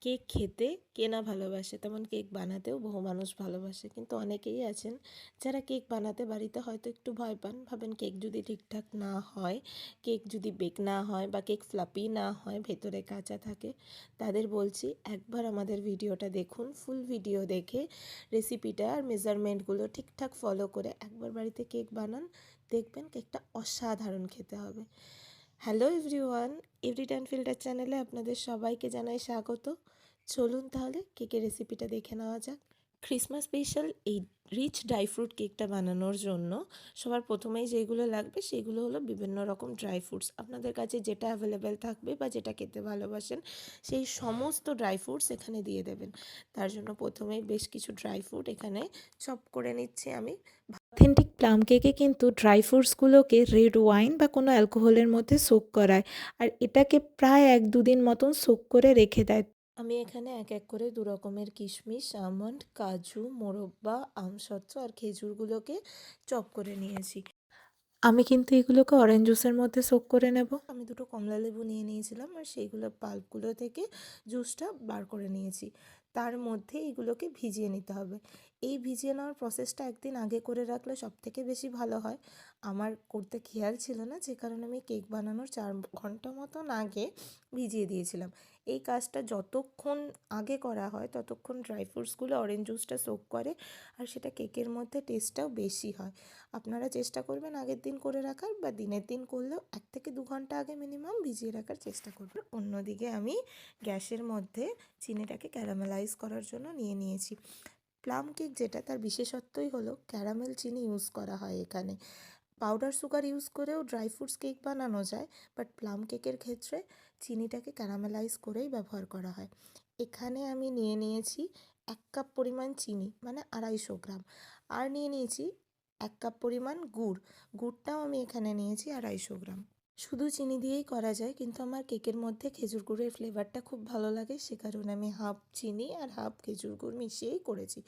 Cake খেতে কে না ভালোবাসে, তেমন কেক বানাতেও বহু মানুষ ভালোবাসে। কিন্তু অনেকেই আছেন যারা কেক বানাতে বাড়িতে হয়তো একটু ভয় পান, ভাবেন কেক যদি ঠিকঠাক না হয়, কেক যদি বেক না হয় বা কেক ফ্লাপি না হয়, ভেতরে কাঁচা থাকে, তাদের বলছি একবার আমাদের ভিডিওটা দেখুন। ফুল ভিডিও দেখে রেসিপিটা আর মেজারমেন্টগুলো ঠিকঠাক ফলো করে একবার বাড়িতে কেক বানান, দেখবেন কেকটা অসাধারণ খেতে হবে। হ্যালো এভরিওয়ান, এভরিটাইম ফিল্টার চ্যানেলে আপনাদের সবাইকে জানাই স্বাগত। চলুন তাহলে কেকের রেসিপিটা দেখে নেওয়া যাক। ক্রিসমাস স্পেশাল এই রিচ ড্রাই ফ্রুট কেকটা বানানোর জন্য সবার প্রথমেই যেগুলো লাগবে সেগুলো হলো বিভিন্ন রকম ড্রাই ফ্রুটস। আপনাদের কাছে যেটা অ্যাভেলেবেল থাকবে বা যেটা খেতে ভালোবাসেন সেই সমস্ত ড্রাই ফ্রুটস এখানে দিয়ে দেবেন। তার জন্য প্রথমেই বেশ কিছু ড্রাই ফ্রুট এখানে চপ করে নিচ্ছি আমি। অথেন্টিক প্লাম কেকে কিন্তু ড্রাই ফ্রুটসগুলোকে রেড ওয়াইন বা কোনো অ্যালকোহলের মধ্যে সোক করায়, আর এটাকে প্রায় 1-2 দিন মতন সোক করে রেখে দেয়। আমি এখানে এক এক করে 2 রকমের কিশমিশ, আমন্ড, কাজু, মোরব্বা, আমসত্ত্ব আর খেজুরগুলোকে চপ করে নিয়েছি। আমি কিন্তু এগুলোকে অরেঞ্জ জুসের মধ্যে সোক করে নেব। আমি 2টো কমলা লেবু নিয়ে নিয়েছিলাম আর সেইগুলো পাল্পগুলো থেকে জুসটা বার করে নিয়েছি। তার মধ্যে এগুলোকে ভিজিয়ে নিতে হবে। এই ভিজিয়ে নেওয়ার প্রসেসটা একদিন আগে করে রাখলে সবথেকে বেশি ভালো হয়। আমার করতে খেয়াল ছিল না, যে কারণে আমি কেক বানানোর 4 ঘন্টা মতন আগে ভিজিয়ে দিয়েছিলাম। এই কাজটা যতক্ষণ আগে করা হয় ততক্ষণ ড্রাই ফ্রুটসগুলো অরেঞ্জ জুসটা সোক করে আর সেটা কেকের মধ্যে টেস্টটাও বেশি হয়। আপনারা চেষ্টা করবেন আগের দিন করে রাখার, বা দিনের দিন করলেও 1 থেকে 2 ঘন্টা আগে মিনিমাম ভিজিয়ে রাখার চেষ্টা করবেন। অন্যদিকে আমি গ্যাসের মধ্যে চিনিটাকে ক্যারামেলাইজ করার জন্য নিয়ে নিয়েছি। প্লাম কেক যেটা, তার বিশেষত্বই হলো ক্যারামেল চিনি ইউজ করা হয় এখানে। পাউডার সুগার ইউজ করেও ড্রাই ফ্রুটস কেক বানানো যায়, বাট প্লাম কেকের ক্ষেত্রে চিনিটাকে ক্যারামেলাইজ করেই ব্যবহার করা হয়। এখানে আমি নিয়ে নিয়েছি 1 কাপ পরিমাণ চিনি, মানে 250 গ্রাম। আর নিয়ে নিয়েছি 1 কাপ পরিমাণ গুড়। গুড়টাও আমি এখানে নিয়েছি 250 গ্রাম। শুধু চিনি দিয়েই করা যায়, কিন্তু আমার কেকের মধ্যে খেজুর গুড়ের ফ্লেভারটা খুব ভালো লাগে, সে কারণে আমি হাফ চিনি আর হাফ খেজুর গুড় মিশিয়েই করেছি।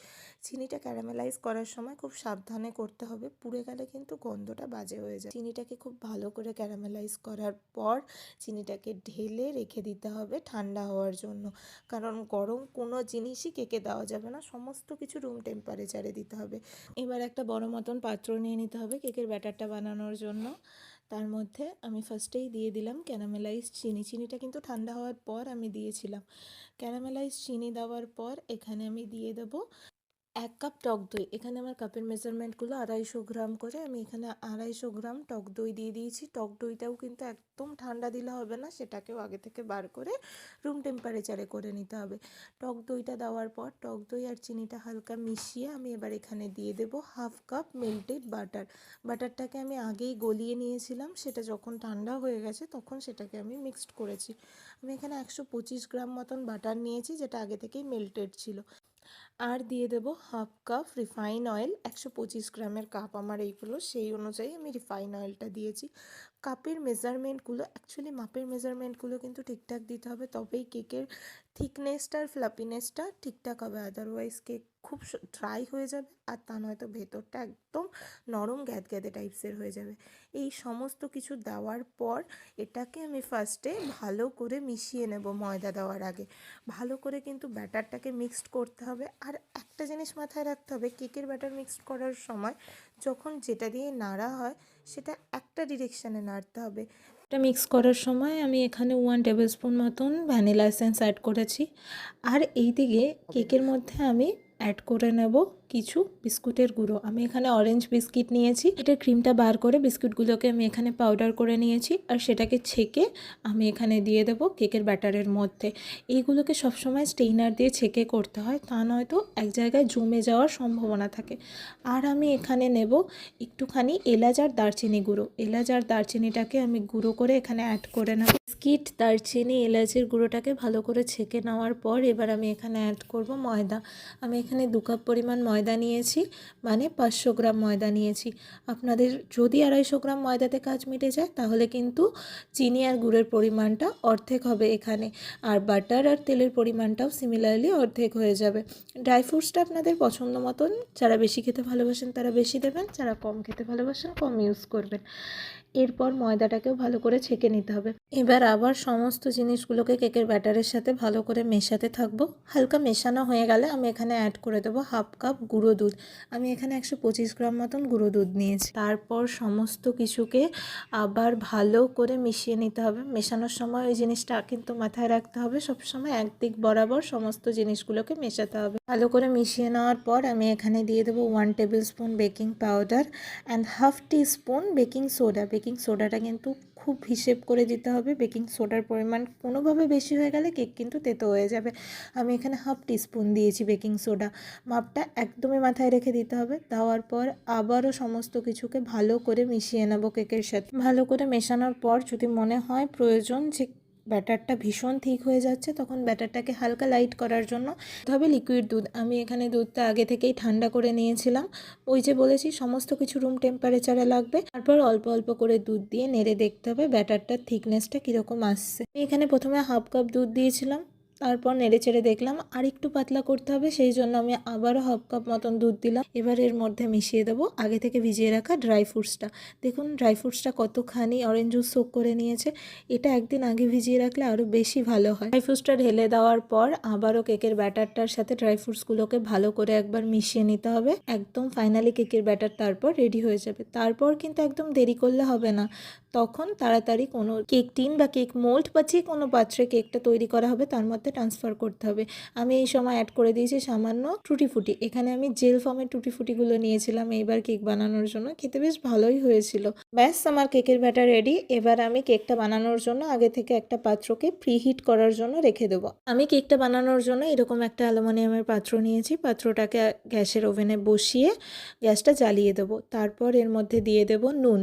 চিনিটা ক্যারামেলাইজ করার সময় খুব সাবধানে করতে হবে, পুড়ে গেলে কিন্তু গন্ধটা বাজে হয়ে যায়। চিনিটাকে খুব ভালো করে ক্যারামেলাইজ করার পর চিনিটাকে ঢেলে রেখে দিতে হবে ঠান্ডা হওয়ার জন্য, কারণ গরম কোনো জিনিসই কেকে দেওয়া যাবে না, সমস্ত কিছু রুম টেম্পারেচারে দিতে হবে। এবার একটা বড় মতন পাত্র নিয়ে নিতে হবে কেকের ব্যাটারটা বানানোর জন্য। তার মধ্যে আমি ফার্স্টেই দিয়ে দিলাম ক্যারামেলাইজড চিনি। চিনিটা কিন্তু ঠান্ডা হওয়ার পর আমি দিয়েছিলাম। ক্যারামেলাইজড চিনি দেওয়ার পর এখানে আমি দিয়ে দেবো 1 কাপ টক দই। এখানে আমার কাপের মেজারমেন্টগুলো 250 গ্রাম করে, আমি এখানে 250 গ্রাম টক দই দিয়ে দিয়েছি। টক দইটাও কিন্তু একদম ঠান্ডা দিলে হবে না, সেটাকেও আগে থেকে বার করে রুম টেম্পারেচারে করে নিতে হবে। টক দইটা দেওয়ার পর টক দই আর চিনিটা হালকা মিশিয়ে আমি এবার এখানে দিয়ে দেবো 1/2 কাপ মেল্টেড বাটার। বাটারটাকে আমি আগেই গলিয়ে নিয়েছিলাম, সেটা যখন ঠান্ডা হয়ে গেছে তখন সেটাকে আমি মিক্সড করেছি। আমি এখানে 125 গ্রাম মতন বাটার নিয়েছি, যেটা আগে থেকেই মেল্টেড ছিল। আর দিয়ে দেবো 1/2 কাপ রিফাইন অয়েল। 125 গ্রামের কাপ আমার এইগুলো, সেই অনুযায়ী আমি রিফাইন অয়েলটা দিয়েছি। কাপের মেজারমেন্টগুলো, অ্যাকচুয়ালি মাপের মেজারমেন্টগুলো কিন্তু ঠিকঠাক দিতে হবে, তবেই কেকের থিকনেসটা আর ফ্লাপিনেসটা ঠিকঠাক হবে। আদারওয়াইজ কেক খুব ড্রাই হয়ে যাবে, আর তা নয়তো ভেতরটা একদম নরম গ্যাদগ্যাদে টাইপসের হয়ে যাবে। এই সমস্ত কিছু দেওয়ার পর এটাকে আমি ফার্স্টে ভালো করে মিশিয়ে নেব ময়দা দেওয়ার আগে। ভালো করে কিন্তু ব্যাটারটাকে মিক্সড করতে হবে। আর একটা জিনিস মাথায় রাখতে হবে, কেকের ব্যাটার মিক্সড করার সময় যখন যেটা দিয়ে নাড়া হয় সেটা একটা ডিরেকশানে নাড়তে হবে। এটা মিক্স করার সময় আমি এখানে 1 টেবিল স্পুন মতন ভ্যানিলা এসেন্স অ্যাড করেছি। আর এই দিকে কেকের মধ্যে আমি অ্যাড করে নেব কিছু বিস্কুটের গুঁড়ো। আমি এখানে অরেঞ্জ বিস্কিট নিয়েছি। এটার ক্রিমটা বার করে বিস্কুটগুলোকে আমি এখানে পাউডার করে নিয়েছি, আর সেটাকে ছেঁকে আমি এখানে দিয়ে দেবো কেকের ব্যাটারের মধ্যে। এইগুলোকে সবসময় স্টেইনার দিয়ে ছেঁকে করতে হয়, তা নয়তো এক জায়গায় জমে যাওয়ার সম্ভাবনা থাকে। আর আমি এখানে নেব একটুখানি এলাচ আর দারচিনি গুঁড়ো। এলাচ আর দারচিনিটাকে আমি গুঁড়ো করে এখানে অ্যাড করে নেব। বিস্কিট, দারচিনি, এলাচের গুঁড়োটাকে ভালো করে ছেঁকে নেওয়ার পর এবার আমি এখানে অ্যাড করব ময়দা। আমি এখানে 2 কাপ পরিমাণ ময়দা নিয়েছি, মানে 500 গ্রাম ময়দা নিয়েছি। আপনাদের যদি 250 গ্রাম ময়দাতে কাজ মিটে যায় তাহলে কিন্তু চিনি আর গুড়ের পরিমাণটা অর্ধেক হবে এখানে, আর বাটার আর তেলের পরিমাণটাও সিমিলারলি অর্ধেক হয়ে যাবে। ড্রাই ফ্রুটসটা আপনাদের পছন্দ মতন, যারা বেশি খেতে ভালোবাসেন তারা বেশি দেবেন, যারা কম খেতে ভালোবাসেন কম ইউজ করবেন। এরপর ময়দাটাকেও ভালো করে ছেঁকে নিতে হবে। এবার আবার সমস্ত জিনিসগুলোকে কেকের ব্যাটারের সাথে ভালো করে মেশাতে থাকবো। হালকা মেশানো হয়ে গেলে আমি এখানে অ্যাড করে দেবো 1/2 কাপ গুঁড়ো দুধ। আমি এখানে 125 গ্রাম মতন গুঁড়ো দুধ নিয়েছি। তারপর সমস্ত কিছুকে আবার ভালো করে মিশিয়ে নিতে হবে। মেশানোর সময় ওই জিনিসটা কিন্তু মাথায় রাখতে হবে, সবসময় একদিক বরাবর সমস্ত জিনিসগুলোকে মেশাতে হবে। ভালো করে মিশিয়ে নেওয়ার পর আমি এখানে দিয়ে দেবো 1 table spoon baking powder and 1/2 teaspoon baking soda. Baking সোডাটা কিন্তু খুব হিসেব করে দিতে হবে। বেকিং সোডার পরিমাণ কোনোভাবে বেশি হয়ে গেলে কেক কিন্তু তেতো হয়ে যাবে। আমি এখানে 1/2 টিস্পুন দিয়েছি বেকিং সোডা। মাপটা একদমই মাথায় রেখে দিতে হবে। দেওয়ার পর আবারও সমস্ত কিছুকে ভালো করে মিশিয়ে নেব কেকের সাথে। ভালো করে মেশানোর পর যদি মনে হয় প্রয়োজন যে ব্যাটারটা ভীষণ থিক হয়ে যাচ্ছে, তখন ব্যাটারটাকে হালকা লাইট করার জন্য তবে লিকুইড দুধ। আমি এখানে দুধটা আগে থেকেই ঠান্ডা করে নিয়েছিলাম। ওই যে বলেছি সমস্ত কিছু রুম টেম্পারেচারে লাগবে। তারপর অল্প অল্প করে দুধ দিয়ে নেড়ে দেখতে হবে ব্যাটারটার থিকনেসটা কীরকম আসছে। আমি এখানে প্রথমে 1/2 কাপ দুধ দিয়েছিলাম, তারপর নেড়ে চেড়ে দেখলাম আর একটু পাতলা করতে হবে, সেই জন্য আমি আবারও 1/2 কাপ মতন দুধ দিলাম। এবার এর মধ্যে মিশিয়ে দেবো আগে থেকে ভিজিয়ে রাখা ড্রাই ফ্রুটসটা। দেখুন ড্রাই ফ্রুটসটা কতখানি অরেঞ্জ জুস সোক করে নিয়েছে। এটা একদিন আগে ভিজিয়ে রাখলে আরও বেশি ভালো হয়। ড্রাই ফ্রুটসটা ঢেলে দেওয়ার পর আবারও কেকের ব্যাটারটার সাথে ড্রাই ফ্রুটসগুলোকে ভালো করে একবার মিশিয়ে নিতে হবে। একদম ফাইনালি কেকের ব্যাটার তারপর রেডি হয়ে যাবে। তারপর কিন্তু একদম দেরি করলে হবে না, তখন তাড়াতাড়ি কোনো কেক টিন বা কেক মোল্ড বা যে কোনো পাত্রে কেকটা তৈরি করা হবে তার মধ্যে ট্রান্সফার করতে হবে। আমি এই সময় অ্যাড করে দিয়েছি সামান্য টুটি ফুটি। এখানে আমি জেল ফর্মের টুটি ফুটিগুলো নিয়েছিলাম এইবার কেক বানানোর জন্য, খেতে বেশ ভালোই হয়েছিল। ব্যাস আমার কেকের ব্যাটার রেডি। এবার আমি কেকটা বানানোর জন্য আগে থেকে একটা পাত্রকে প্রিহিট করার জন্য রেখে দেবো। আমি কেকটা বানানোর জন্য এরকম একটা অ্যালুমিনিয়ামের পাত্র নিয়েছি। পাত্রটাকে গ্যাসের ওভেনে বসিয়ে গ্যাসটা জ্বালিয়ে দেবো। তারপর এর মধ্যে দিয়ে দেবো নুন।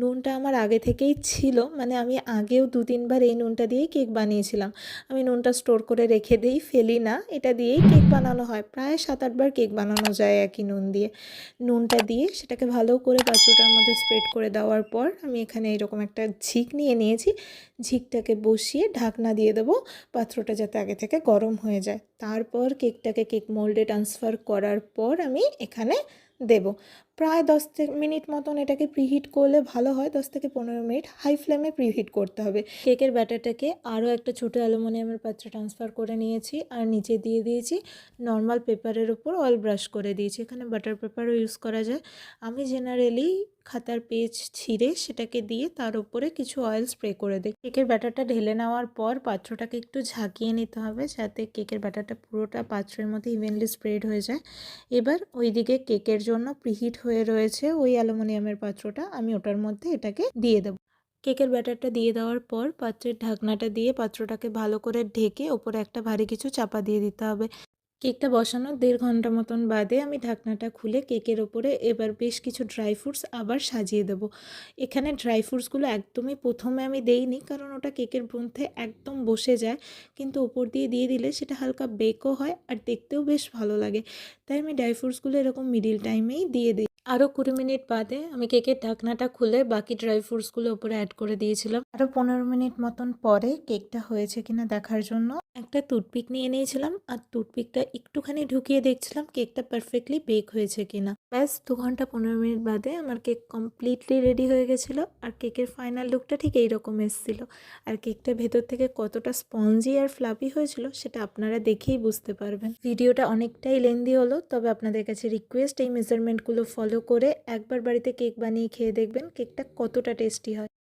নুনটা আমার আগে থেকেই ছিল, মানে আমি আগেও 2-3 বার এই নুনটা দিয়েই কেক বানিয়েছিলাম। আমি নুনটা স্টোর করে রেখে দিই, ফেলি না। এটা দিয়েই কেক বানানো হয়, প্রায় 7-8 বার কেক বানানো যায় একই নুন দিয়ে। নুনটা দিয়ে সেটাকে ভালো করে পাত্রটার মধ্যে স্প্রেড করে দেওয়ার পর আমি এখানে এরকম একটা ঝিক নিয়ে নিয়েছি। ঝিকটাকে বসিয়ে ঢাকনা দিয়ে দেবো, পাত্রটা যাতে আগে থেকে গরম হয়ে যায়। তারপর কেকটাকে কেক মোল্ডে ট্রান্সফার করার পর আমি এখানে দেব। প্রায় 10 মিনিট মতন এটাকে প্রিহিট করলে ভালো হয়। 10 থেকে 15 মিনিট হাই ফ্লেমে প্রিহিট করতে হবে। কেকের ব্যাটারটাকে আরও একটা ছোটো অ্যালুমিনিয়ামের পাত্রে ট্রান্সফার করে নিয়েছি আর নিচে দিয়ে দিয়েছি নর্মাল পেপারের উপর অয়েল ব্রাশ করে দিয়েছি। এখানে বাটার পেপারও ইউজ করা যায়। আমি জেনারেলি খাতার পেজ ছিঁড়ে সেটাকে দিয়ে তার উপরে কিছু অয়েল স্প্রে করে দিই। কেকের ব্যাটারটা ঢেলে নেওয়ার পর পাত্রটাকে একটু ঝাঁকিয়ে নিতে হবে যাতে কেকের ব্যাটারটা পুরোটা পাত্রের মধ্যে ইভেনলি স্প্রেড হয়ে যায়। এবার ওইদিকে কেকের জন্য প্রিহিট হয়ে রয়েছে ওই অ্যালুমিনিয়ামের পাত্রটা, আমি ওটার মধ্যে এটাকে দিয়ে দেবো। কেকের ব্যাটারটা দিয়ে দেওয়ার পর পাত্রের ঢাকনাটা দিয়ে পাত্রটাকে ভালো করে ঢেকে ওপরে একটা ভারী কিছু চাপা দিয়ে দিতে হবে। কেকটা বসানোর 1.5 ঘন্টা মতন বাদে আমি ঢাকনাটা খুলে কেকের ওপরে এবার বেশ কিছু ড্রাই ফ্রুটস আবার সাজিয়ে দেবো। এখানে ড্রাই ফ্রুটসগুলো একদমই প্রথমে আমি দেইনি, কারণ ওটা কেকের মধ্যে একদম বসে যায়, কিন্তু ওপর দিয়ে দিয়ে দিলে সেটা হালকা বেকও হয় আর দেখতেও বেশ ভালো লাগে। তাই আমি ড্রাই ফ্রুটসগুলো এরকম মিডিল টাইমেই দিয়ে দিই। আরও 20 মিনিট বাদে আমি কেকের ঢাকনাটা খুলে বাকি ড্রাই ফ্রুটসগুলো ওপরে অ্যাড করে দিয়েছিলাম। আরও 15 মিনিট মতন পরে কেকটা হয়েছে কিনা দেখার জন্য একটা টুথপিক নিয়ে নিয়েছিলাম আর টুথপিকটা একটুখানি ঢুকিয়ে দেখছিলাম কেকটা পারফেক্টলি বেক হয়েছে কিনা। ব্যাস 2 ঘন্টা 15 মিনিট বাদে আমার কেক কমপ্লিটলি রেডি হয়ে গেছিলো আর কেকের ফাইনাল লুকটা ঠিক এইরকম এসেছিলো। আর কেকটা ভেতর থেকে কতটা স্পঞ্জি আর ফ্লাফি হয়েছিল সেটা আপনারা দেখেই বুঝতে পারবেন। ভিডিওটা অনেকটাই লেন্দি হলো, তবে আপনাদের কাছে রিকোয়েস্ট এই মেজারমেন্টগুলো ফলো করে একবার বাড়িতে কেক বানিয়ে খেয়ে দেখবেন কেকটা কতটা টেস্টি হয়।